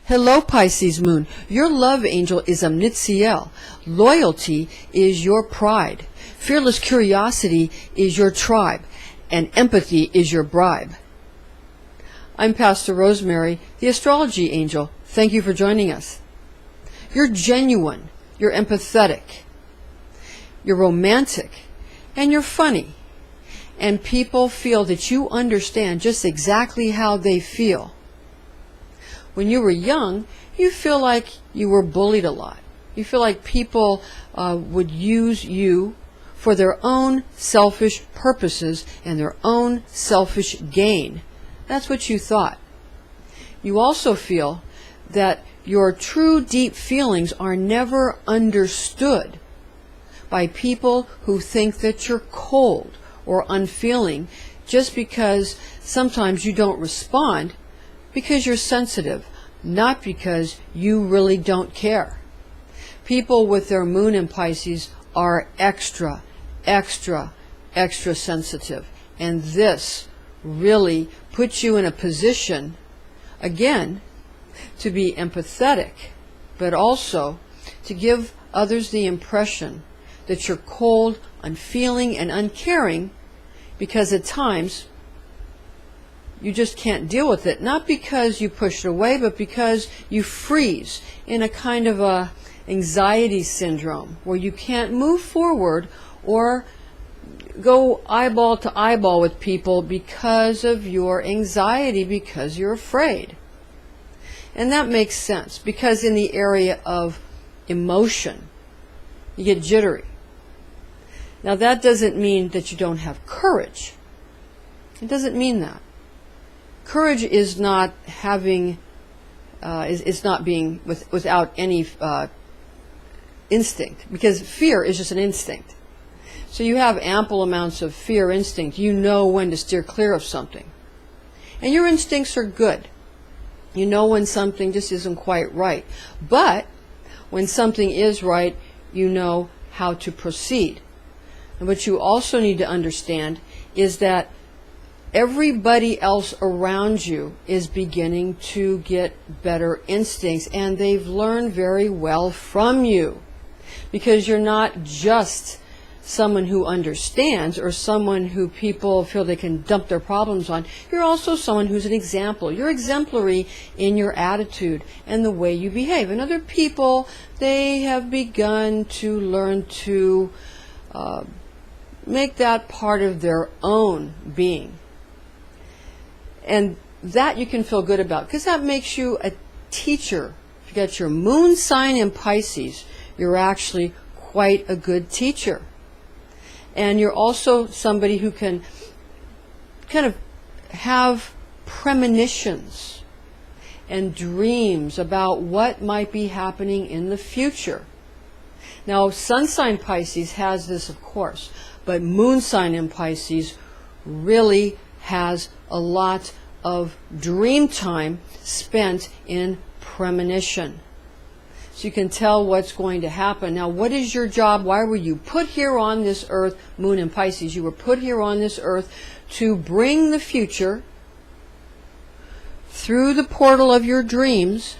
Hello, Pisces moon. Your love angel is Omnitziel. Loyalty is your pride. Fearless curiosity is your tribe. And empathy is your bribe. I'm Pastor Rosemary, the Astrology angel. Thank you for joining us. You're genuine. You're empathetic. You're romantic. And you're funny. And people feel that you understand just exactly how they feel. When you were young, you feel like you were bullied a lot. You feel like people would use you for their own selfish purposes and their own selfish gain. That's what you thought. You also feel that your true deep feelings are never understood by people who think that you're cold or unfeeling just because sometimes you don't respond because you're sensitive, not because you really don't care. People with their moon in Pisces are extra sensitive. And this really puts you in a position, again, to be empathetic, but also to give others the impression that you're cold, unfeeling, and uncaring, because at times you just can't deal with it. Not because you push it away, but because you freeze in a kind of a anxiety syndrome where you can't move forward or go eyeball to eyeball with people because of your anxiety, because you're afraid. And that makes sense, because in the area of emotion, you get jittery. Now that doesn't mean that you don't have courage. It doesn't mean that. Courage is not having, is not being without any instinct, because fear is just an instinct. So you have ample amounts of fear instinct. You know when to steer clear of something. And your instincts are good. You know when something just isn't quite right. But when something is right, you know how to proceed. And what you also need to understand is that everybody else around you is beginning to get better instincts, and they've learned very well from you, because you're not just someone who understands or someone who people feel they can dump their problems on. You're also someone who's an example. You're exemplary in your attitude and the way you behave. And other people, they have begun to learn to make that part of their own being. And that you can feel good about, because that makes you a teacher. If you got your moon sign in Pisces, you're actually quite a good teacher. And you're also somebody who can kind of have premonitions and dreams about what might be happening in the future. Now, sun sign Pisces has this, of course, but moon sign in Pisces really has a lot of dream time spent in premonition. So you can tell what's going to happen. Now, what is your job? Why were you put here on this earth? Moon in Pisces, you were put here on this earth to bring the future through the portal of your dreams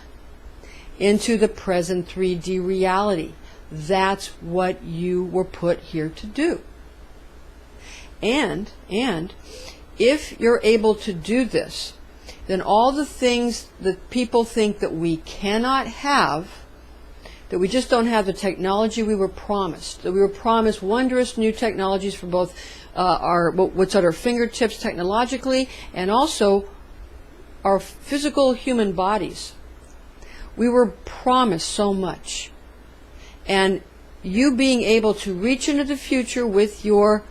into the present 3D reality. That's what you were put here to do. And if you're able to do this, then all the things that people think that we cannot have, that we just don't have the technology we were promised, that we were promised wondrous new technologies for both what's at our fingertips technologically and also our physical human bodies. We were promised so much. And you being able to reach into the future with your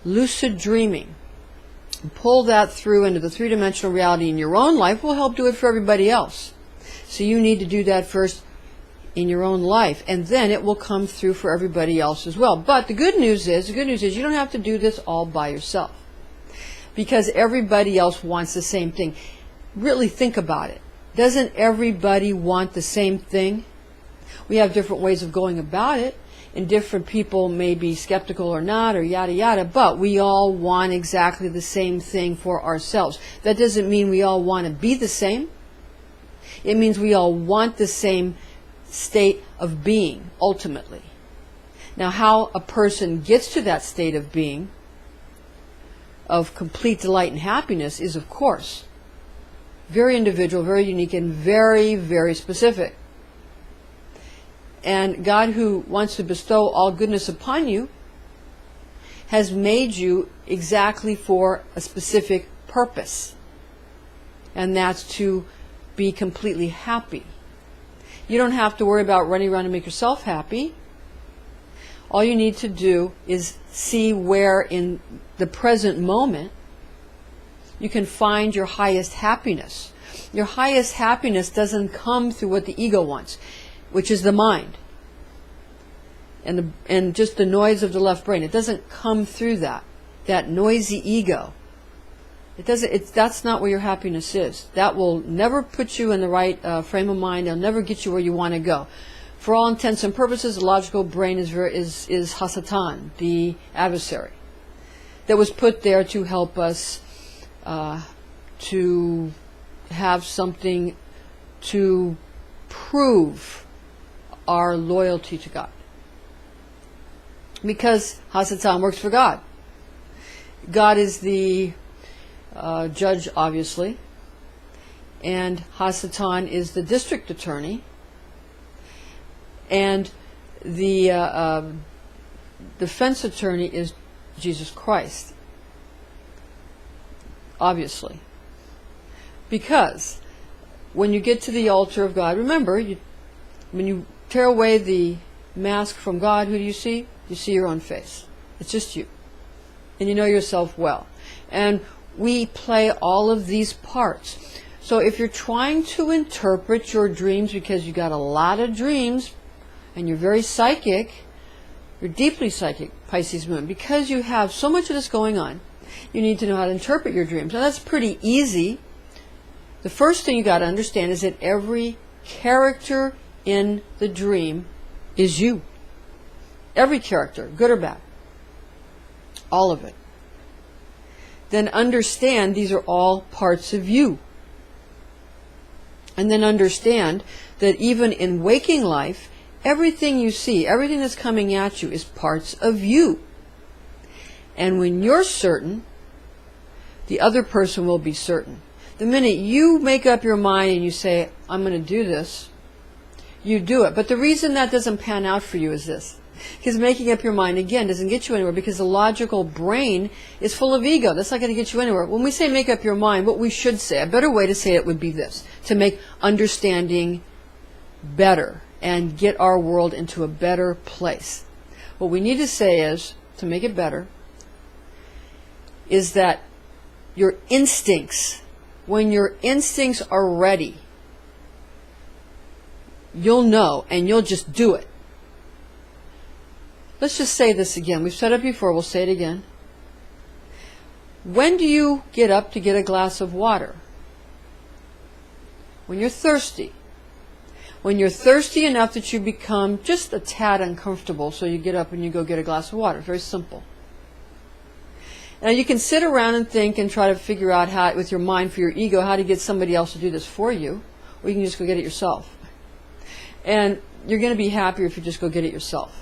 lucid dreaming, pull that through into the three-dimensional reality in your own life, will help do it for everybody else. So you need to do that first in your own life, and then it will come through for everybody else as well. But the good news is you don't have to do this all by yourself, because everybody else wants the same thing. Really think about it. Doesn't everybody want the same thing? We have different ways of going about it, and different people may be skeptical or not, or yada yada, but we all want exactly the same thing for ourselves. That doesn't mean we all want to be the same. It means we all want the same state of being, ultimately. Now, how a person gets to that state of being, of complete delight and happiness, is, of course, very individual, very unique, and very, very specific. And God, who wants to bestow all goodness upon you, has made you exactly for a specific purpose. And that's to be completely happy. You don't have to worry about running around to make yourself happy. All you need to do is see where in the present moment you can find your highest happiness. Your highest happiness doesn't come through what the ego wants, which is the mind. And just the noise of the left brain. It doesn't come through that noisy ego. That's not where your happiness is. That will never put you in the right frame of mind. It'll never get you where you want to go. For all intents and purposes, the logical brain is Hasatan, the adversary, that was put there to help us to have something to prove our loyalty to God. Because Hasatan works for God. God is the judge, obviously, and Hasatan is the district attorney, and the defense attorney is Jesus Christ, obviously. Because when you get to the altar of God, remember, when you tear away the mask from God, who do you see? You see your own face. It's just you. And you know yourself well. And we play all of these parts. So if you're trying to interpret your dreams, because you got a lot of dreams, and you're very psychic, you're deeply psychic, Pisces moon, because you have so much of this going on, you need to know how to interpret your dreams. Now that's pretty easy. The first thing you got to understand is that every character in the dream is you. Every character, good or bad. All of it. Then understand these are all parts of you. And then understand that even in waking life, everything you see, everything that's coming at you is parts of you. And when you're certain, the other person will be certain. The minute you make up your mind and you say, I'm going to do this, you do it. But the reason that doesn't pan out for you is this. Because making up your mind, again, doesn't get you anywhere, because the logical brain is full of ego. That's not going to get you anywhere. When we say make up your mind, what we should say, a better way to say it would be this, to make understanding better and get our world into a better place. What we need to say is, to make it better, is that your instincts, when your instincts are ready, you'll know and you'll just do it. Let's just say this again. We've said it before. We'll say it again. When do you get up to get a glass of water? When you're thirsty. When you're thirsty enough that you become just a tad uncomfortable, so you get up and you go get a glass of water. Very simple. Now you can sit around and think and try to figure out how, with your mind, for your ego, how to get somebody else to do this for you. Or you can just go get it yourself. And you're going to be happier if you just go get it yourself.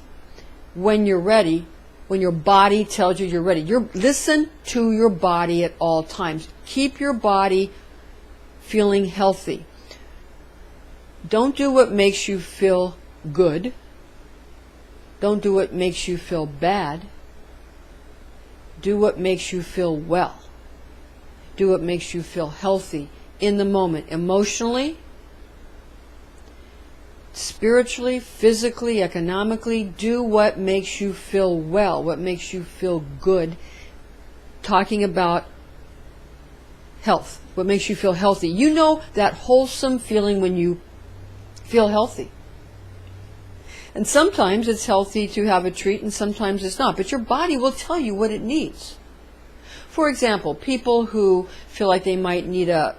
When you're ready, when your body tells you you're ready. Listen to your body at all times. Keep your body feeling healthy. Don't do what makes you feel good. Don't do what makes you feel bad. Do what makes you feel well. Do what makes you feel healthy in the moment, emotionally, spiritually, physically, economically. Do what makes you feel well, what makes you feel good. Talking about health, what makes you feel healthy. You know that wholesome feeling when you feel healthy. And sometimes it's healthy to have a treat and sometimes it's not. But your body will tell you what it needs. For example, people who feel like they might need a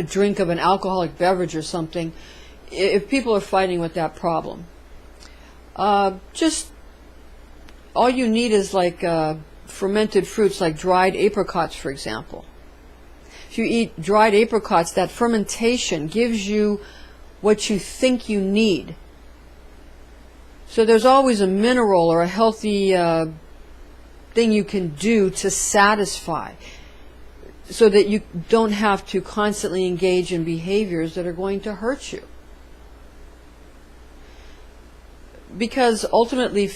drink of an alcoholic beverage or something, if people are fighting with that problem, just all you need is like fermented fruits, like dried apricots, for example. If you eat dried apricots, that fermentation gives you what you think you need. So there's always a mineral or a healthy thing you can do to satisfy, so that you don't have to constantly engage in behaviors that are going to hurt you. Because ultimately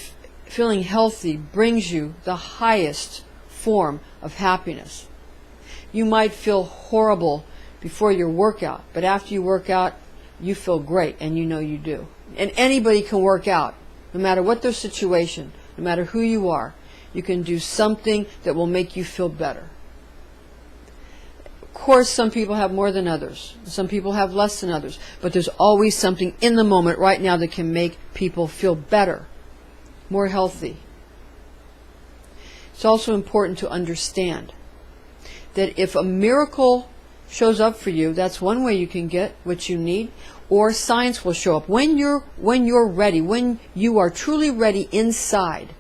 feeling healthy brings you the highest form of happiness. You might feel horrible before your workout, but after you work out, you feel great, and you know you do. And anybody can work out, no matter what their situation, no matter who you are. You can do something that will make you feel better. Of course, some people have more than others. Some people have less than others. But there's always something in the moment right now that can make people feel better, more healthy. It's also important to understand that if a miracle shows up for you, that's one way you can get what you need, or science will show up. When you're ready, when you are truly ready inside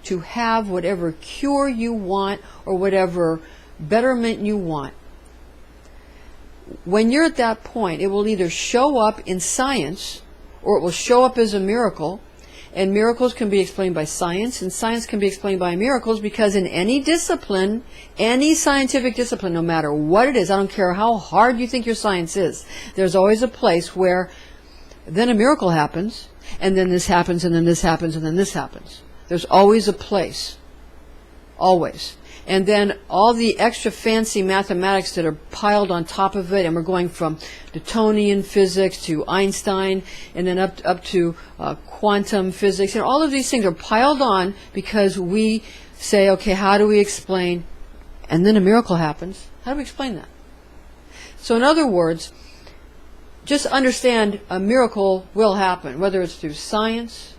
to have whatever cure you want or whatever betterment you want, when you're at that point, it will either show up in science or it will show up as a miracle. And miracles can be explained by science, and science can be explained by miracles, because in any discipline, any scientific discipline, no matter what it is, I don't care how hard you think your science is, there's always a place where then a miracle happens, and then this happens, and then this happens, and then this happens. There's always a place. Always. And then all the extra fancy mathematics that are piled on top of it, and we're going from Newtonian physics to Einstein, and then up to quantum physics. And all of these things are piled on because we say, okay, how do we explain? And then a miracle happens. How do we explain that? So in other words, just understand a miracle will happen, whether it's through science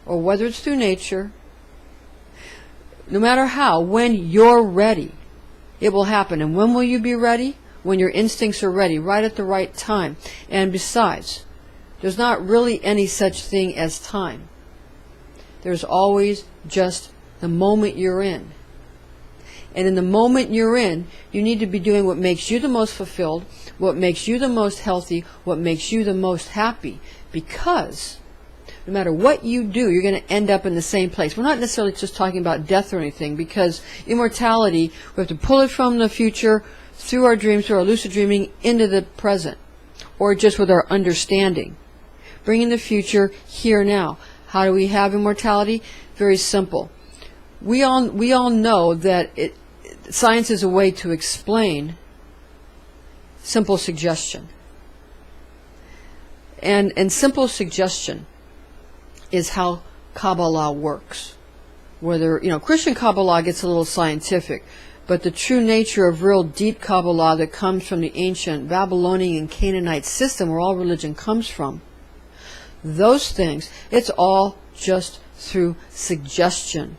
or whether it's through nature. No matter how, when you're ready, it will happen. And when will you be ready? When your instincts are ready, right at the right time. And besides, there's not really any such thing as time. There's always just the moment you're in. And in the moment you're in, you need to be doing what makes you the most fulfilled, what makes you the most healthy, what makes you the most happy. Because no matter what you do, you're going to end up in the same place. We're not necessarily just talking about death or anything, because immortality, we have to pull it from the future, through our dreams, through our lucid dreaming, into the present, or just with our understanding. Bringing the future here now. How do we have immortality? Very simple. We all know that science is a way to explain simple suggestion. And simple suggestion is how Kabbalah works. Whether, Christian Kabbalah gets a little scientific, but the true nature of real deep Kabbalah that comes from the ancient Babylonian and Canaanite system, where all religion comes from, those things, it's all just through suggestion.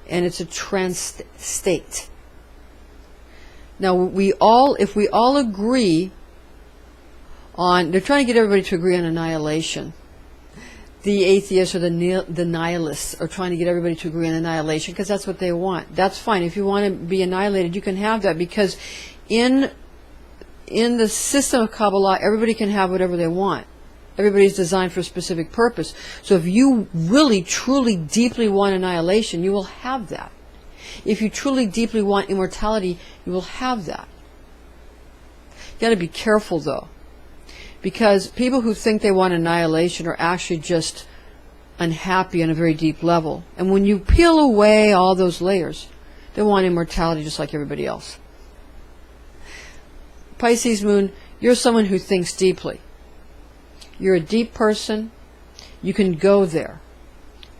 And it's a trance state. Now, if we all agree on, they're trying to get everybody to agree on annihilation. The atheists or the nihilists are trying to get everybody to agree on annihilation because that's what they want. That's fine. If you want to be annihilated, you can have that, because in the system of Kabbalah, everybody can have whatever they want. Everybody's designed for a specific purpose. So if you really, truly, deeply want annihilation, you will have that. If you truly, deeply want immortality, you will have that. You got to be careful, though. Because people who think they want annihilation are actually just unhappy on a very deep level. And when you peel away all those layers, they want immortality just like everybody else. Pisces moon, you're someone who thinks deeply. You're a deep person. You can go there.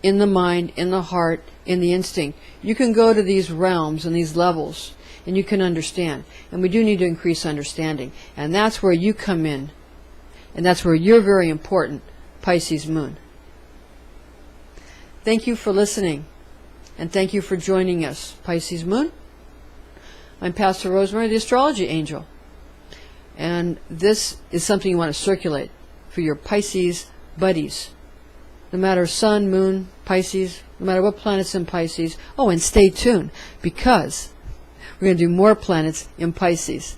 In the mind, in the heart, in the instinct. You can go to these realms and these levels, and you can understand. And we do need to increase understanding. And that's where you come in. And that's where you're very important, Pisces moon. Thank you for listening. And thank you for joining us, Pisces moon. I'm Pastor Rosemary, the Astrology Angel. And this is something you want to circulate for your Pisces buddies. No matter sun, moon, Pisces, no matter what planet's in Pisces. Oh, and stay tuned, because We're going to do more planets in Pisces.